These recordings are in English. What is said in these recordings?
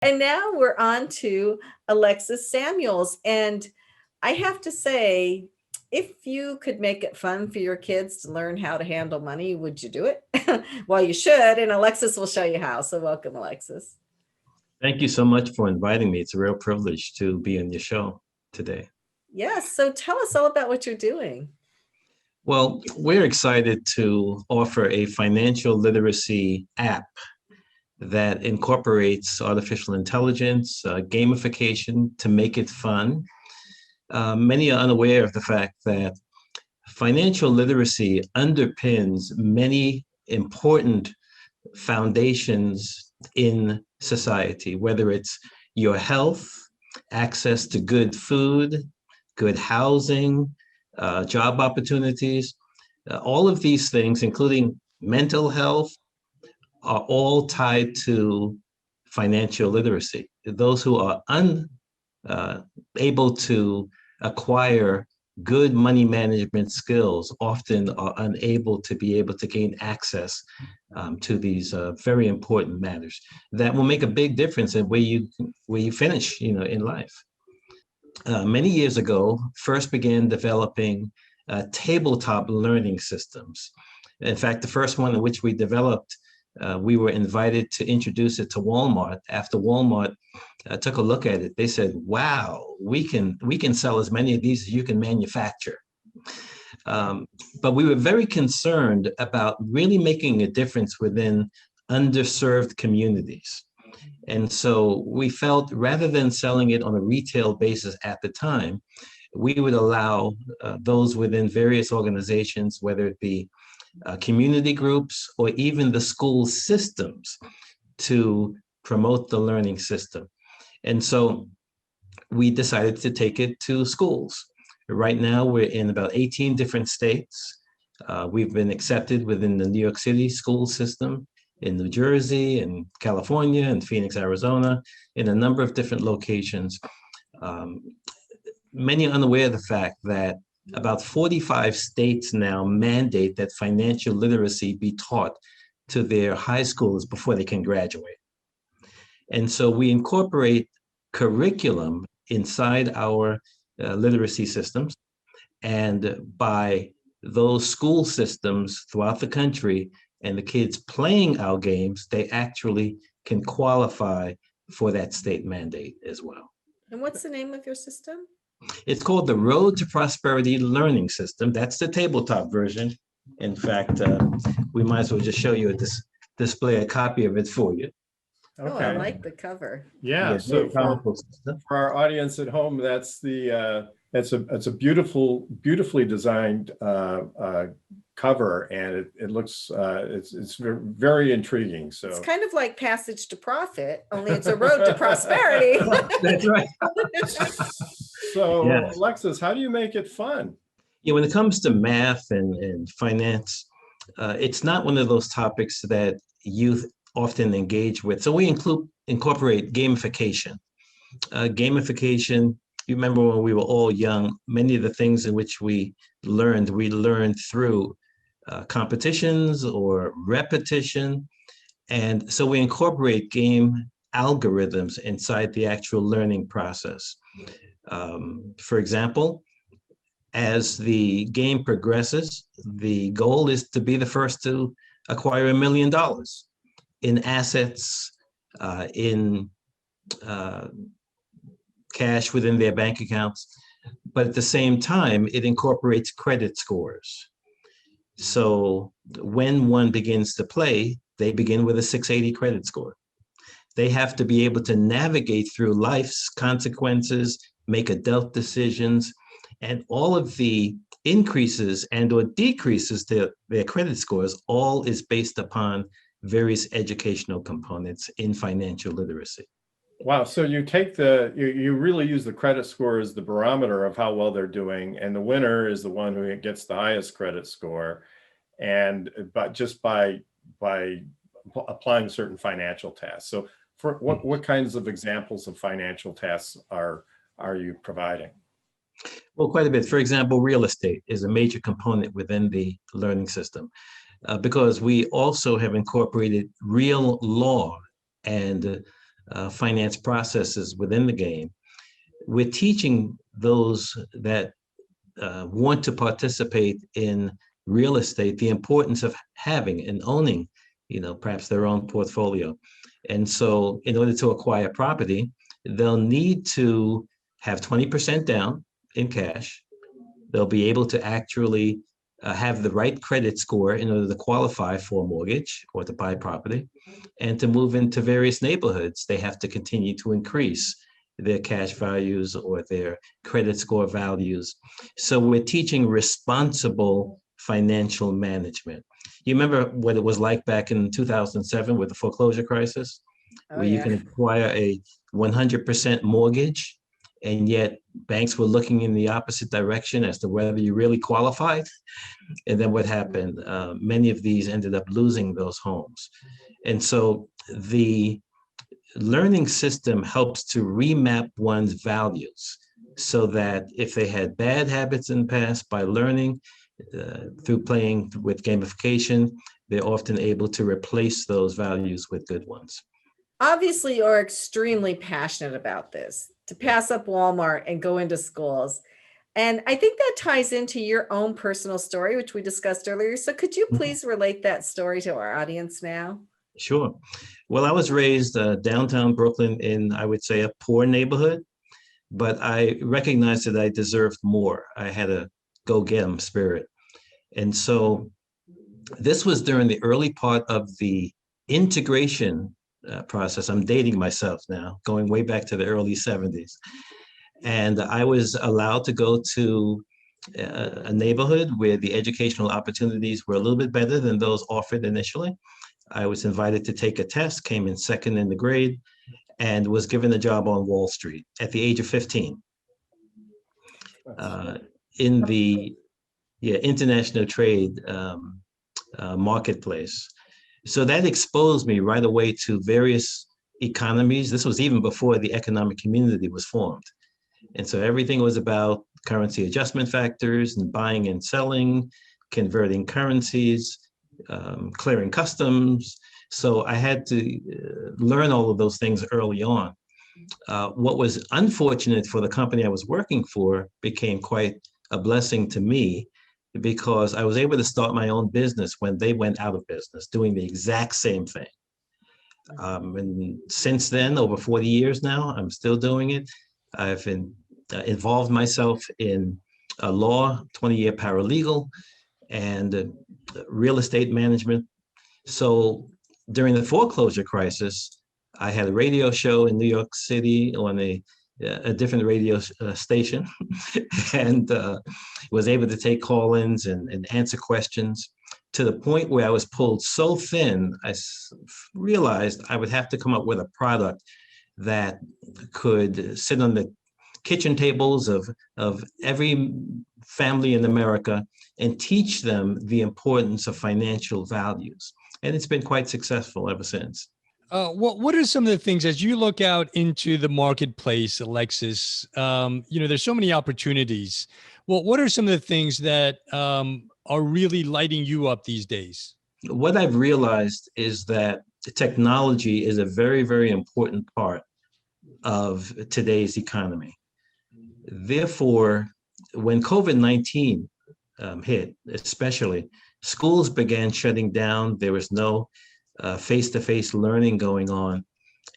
And now we're on to Alexis Samuels. And I have to say, if you could make it fun for your kids to learn how to handle money, would you do it? Well, you should, and Alexis will show you how. So welcome, Alexis. Thank you so much for inviting me. It's a real privilege to be on your show today. Yes, so tell us all about what you're doing. Well, we're excited to offer a financial literacy app that incorporates artificial intelligence, gamification to make it fun. Many are unaware of the fact that financial literacy underpins many important foundations in society, whether it's your health, access to good food, good housing, job opportunities. All of these things, including mental health, are all tied to financial literacy. Those who are unable to acquire good money management skills often are unable to gain access to these very important matters that will make a big difference in where you finish, in life. Many years ago, first began developing tabletop learning systems. In fact, the first one in which we developed, we were invited to introduce it to Walmart. After Walmart took a look at it, they said, "Wow, we can sell as many of these as you can manufacture." But we were very concerned about really making a difference within underserved communities. And so we felt rather than selling it on a retail basis at the time, we would allow those within various organizations, whether it be community groups or even the school systems, to promote the learning system. And so we decided to take it to schools. Right now, we're in about 18 different states. We've been accepted within the New York City school system, in New Jersey, and California, and Phoenix, Arizona, in a number of different locations. Many are unaware of the fact that about 45 states now mandate that financial literacy be taught to their high schools before they can graduate. And so we incorporate curriculum inside our literacy systems. And by those school systems throughout the country and the kids playing our games, they actually can qualify for that state mandate as well. And what's the name of your system? It's called the Road to Prosperity Learning System. That's the tabletop version. In fact, we might as well just show you display a copy of it for you. Okay. Oh, I like the cover. Yeah. So for our audience at home, that's it's a beautifully designed cover, and it looks it's very intriguing. So it's kind of like Passage to Profit, only it's a road to prosperity. That's right. So yes. Alexis, how do you make it fun? Yeah, when it comes to math and finance, it's not one of those topics that youth often engage with. So we incorporate gamification. Gamification, you remember when we were all young, many of the things in which we learned through competitions or repetition. And so we incorporate game algorithms inside the actual learning process. For example, as the game progresses, the goal is to be the first to acquire $1 million in assets, in cash within their bank accounts. But at the same time, it incorporates credit scores. So when one begins to play, they begin with a 680 credit score. They have to be able to navigate through life's consequences, make adult decisions, and all of the increases and or decreases to their credit scores, all is based upon various educational components in financial literacy. Wow. So you take you really use the credit score as the barometer of how well they're doing, and the winner is the one who gets the highest credit score, but just by applying certain financial tasks. So for what kinds of examples of financial tasks are you providing? Well, quite a bit. For example, real estate is a major component within the learning system because we also have incorporated real law and finance processes within the game. We're teaching those that want to participate in real estate the importance of having and owning, perhaps their own portfolio. And so in order to acquire property, they'll need to have 20% down in cash. They'll be able to actually have the right credit score in order to qualify for a mortgage or to buy property. And to move into various neighborhoods, they have to continue to increase their cash values or their credit score values. So we're teaching responsible financial management. You remember what it was like back in 2007 with the foreclosure crisis, where you can acquire a 100% mortgage, and yet banks were looking in the opposite direction as to whether you really qualified. And then what happened? Many of these ended up losing those homes. And so the learning system helps to remap one's values so that if they had bad habits in the past, by learning through playing with gamification, they're often able to replace those values with good ones. Obviously, you're extremely passionate about this, to pass up Walmart and go into schools. And I think that ties into your own personal story, which we discussed earlier. So could you please relate that story to our audience now? Sure. Well, I was raised downtown Brooklyn in, I would say, a poor neighborhood, but I recognized that I deserved more. I had a go-get-em spirit. And so this was during the early part of the integration process. I'm dating myself now, going way back to the early 70s. And I was allowed to go to a neighborhood where the educational opportunities were a little bit better than those offered initially. I was invited to take a test, came in second in the grade, and was given a job on Wall Street at the age of 15 in the international trade marketplace. So that exposed me right away to various economies. This was even before the economic community was formed. And so everything was about currency adjustment factors and buying and selling, converting currencies, clearing customs. So I had to learn all of those things early on. What was unfortunate for the company I was working for became quite a blessing to me, because I was able to start my own business when they went out of business, doing the exact same thing. And since then, over 40 years now, I'm still doing it. I've involved myself in law, 20-year paralegal, and real estate management. So during the foreclosure crisis, I had a radio show in New York City on a different radio station and was able to take call-ins and answer questions, to the point where I was pulled so thin, I realized I would have to come up with a product that could sit on the kitchen tables of every family in America and teach them the importance of financial values. And it's been quite successful ever since. What are some of the things as you look out into the marketplace, Alexis? There's so many opportunities. Well, what are some of the things that are really lighting you up these days? What I've realized is that technology is a very, very important part of today's economy. Therefore, when COVID-19 hit, especially, schools began shutting down. There was no face-to-face learning going on.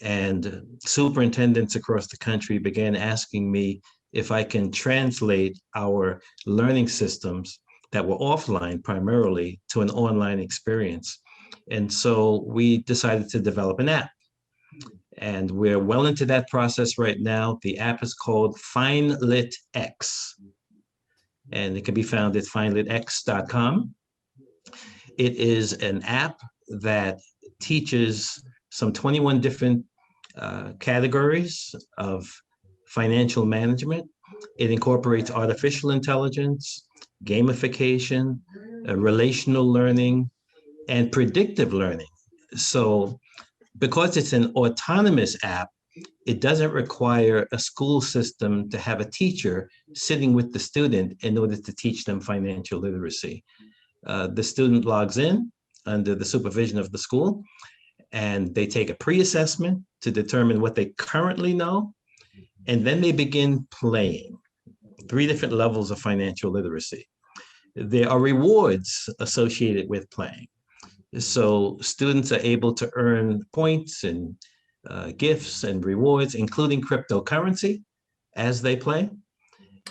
And superintendents across the country began asking me if I can translate our learning systems that were offline primarily to an online experience. And so we decided to develop an app. And we're well into that process right now. The app is called FinLitX, and it can be found at FinLitX.com. It is an app that teaches some 21 different categories of financial management. It incorporates artificial intelligence, gamification, relational learning, and predictive learning. So because it's an autonomous app, it doesn't require a school system to have a teacher sitting with the student in order to teach them financial literacy. The student logs in under the supervision of the school, and they take a pre-assessment to determine what they currently know, and then they begin playing. 3 different levels of financial literacy. There are rewards associated with playing. So students are able to earn points and gifts and rewards, including cryptocurrency, as they play.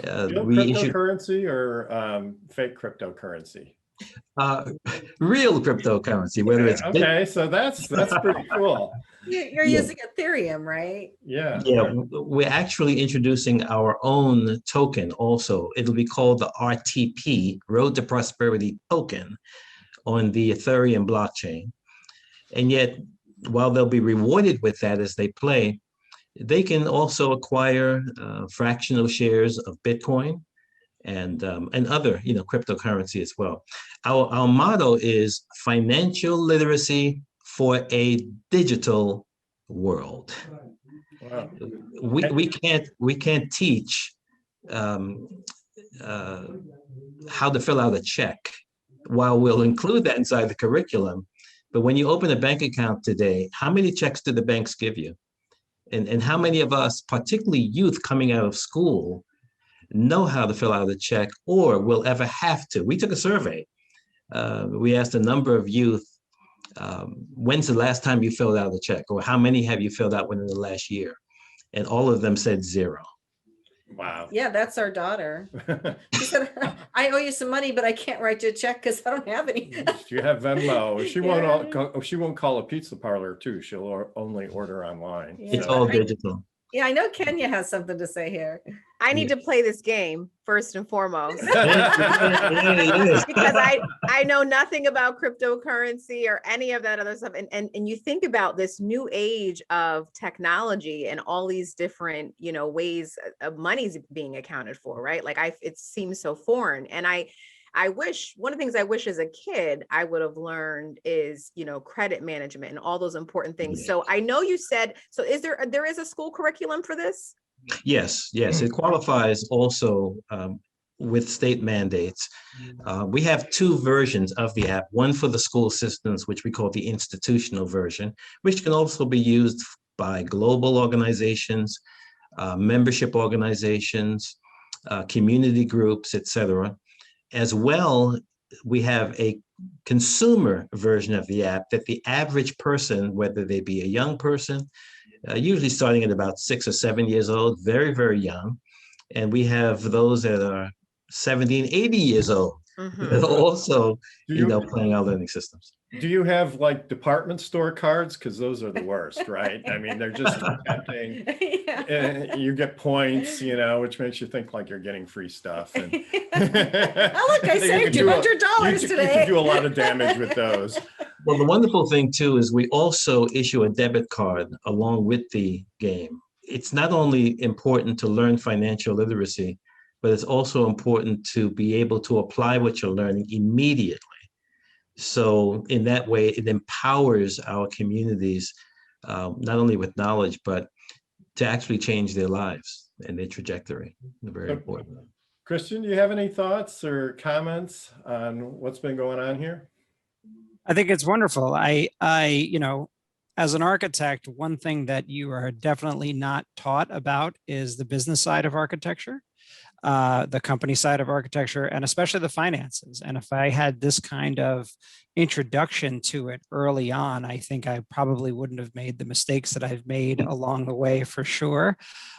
Real We issue cryptocurrency or fake cryptocurrency? real cryptocurrency, whether it's Okay, so that's pretty cool. You're Yeah. using Ethereum, right? Yeah. Yeah, we're actually introducing our own token also. It'll be called the RTP, Road to Prosperity Token, on the Ethereum blockchain. And yet, while they'll be rewarded with that as they play, they can also acquire fractional shares of Bitcoin and other, cryptocurrency as well. Our motto is financial literacy for a digital world. Wow. We can't teach how to fill out a check. While we'll include that inside the curriculum, but when you open a bank account today, how many checks do the banks give you? And how many of us, particularly youth coming out of school, know how to fill out a check or will ever have to? We took a survey. We asked a number of youth, when's the last time you filled out a check, or how many have you filled out within the last year? And all of them said 0. Wow. Yeah, that's our daughter. She said, I owe you some money, but I can't write you a check because I don't have any. You have Venmo. She Yeah. she won't call a pizza parlor too. She'll only order online. Yeah. It's all digital. Yeah, I know Kenya has something to say here. I need to play this game first and foremost Yes. because I know nothing about cryptocurrency or any of that other stuff. And you think about this new age of technology and all these different, ways of money's being accounted for, right? Like it seems so foreign. And I wish, one of the things I wish as a kid I would have learned is, credit management and all those important things. Yeah. So I know you said, so there is a school curriculum for this? Yes, it qualifies also with state mandates. We have 2 versions of the app, one for the school systems, which we call the institutional version, which can also be used by global organizations, membership organizations, community groups, etc. As well, we have a consumer version of the app that the average person, whether they be a young person, usually starting at about 6 or 7 years old, very, very young. And we have those that are 70 and 80 years old that are also, playing our learning systems. Do you have like department store cards? Because those are the worst, right? I mean, they're just tempting. Yeah. You get points, which makes you think like you're getting free stuff. And Oh, look, I saved $200 today. You can do a lot of damage with those. Well, the wonderful thing too is we also issue a debit card along with the game. It's not only important to learn financial literacy, but it's also important to be able to apply what you're learning immediately. So in that way, it empowers our communities, not only with knowledge, but to actually change their lives and their trajectory. Very important. Christian, do you have any thoughts or comments on what's been going on here? I think it's wonderful. I as an architect, one thing that you are definitely not taught about is the business side of architecture, the company side of architecture, and especially the finances. And if I had this kind of introduction to it early on, I think I probably wouldn't have made the mistakes that I've made along the way, for sure.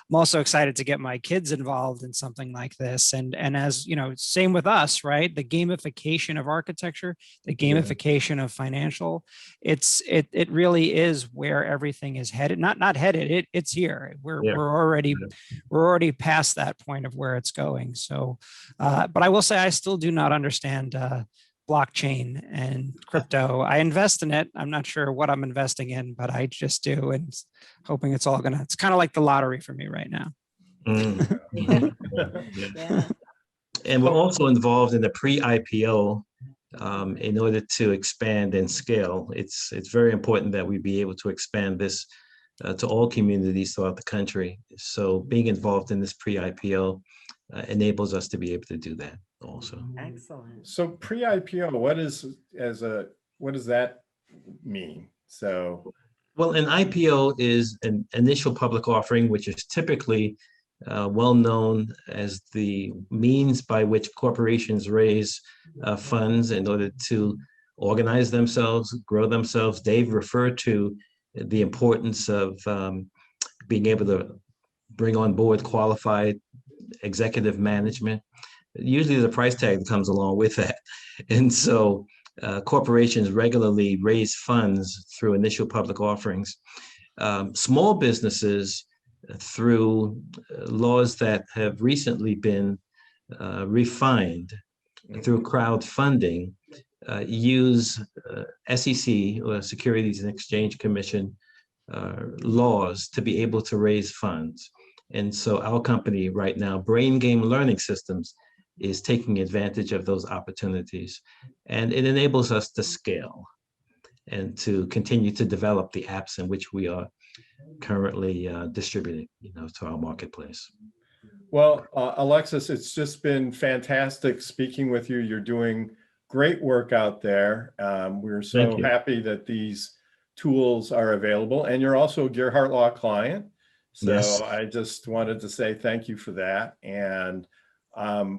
I'm also excited to get my kids involved in something like this. And as same with us, right? The gamification of architecture, the gamification of financial, it really is where everything is headed. Not headed, it's here. We're already past that point of where it's going. So, but I will say I still do not understand blockchain and crypto. I invest in it. I'm not sure what I'm investing in, but I just do, and hoping it's kind of like the lottery for me right now. Yeah. And we're also involved in the pre-IPO in order to expand and scale. It's very important that we be able to expand this to all communities throughout the country. So being involved in this pre-IPO enables us to be able to do that also. Excellent. So pre-IPO, what does that mean? So, Well, an IPO is an initial public offering, which is typically well known as the means by which corporations raise funds in order to organize themselves, grow themselves. Dave referred to the importance of being able to bring on board qualified executive management. Usually there's a price tag that comes along with that. And so corporations regularly raise funds through initial public offerings. Small businesses, through laws that have recently been refined through crowdfunding, use SEC, or Securities and Exchange Commission, laws to be able to raise funds. And so our company right now, Brain Game Learning Systems, is taking advantage of those opportunities. And it enables us to scale and to continue to develop the apps in which we are currently distributing, to our marketplace. well, Alexis, it's just been fantastic speaking with you. You're doing great work out there. We're so happy that these tools are available, and you're also a Gerhardt Law client. So Yes. I just wanted to say thank you for that. And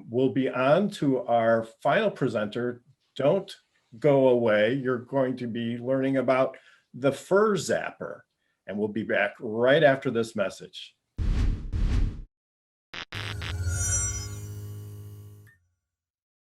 we'll be on to our final presenter. Don't go away. You're going to be learning about the Fur Zapper, and we'll be back right after this message.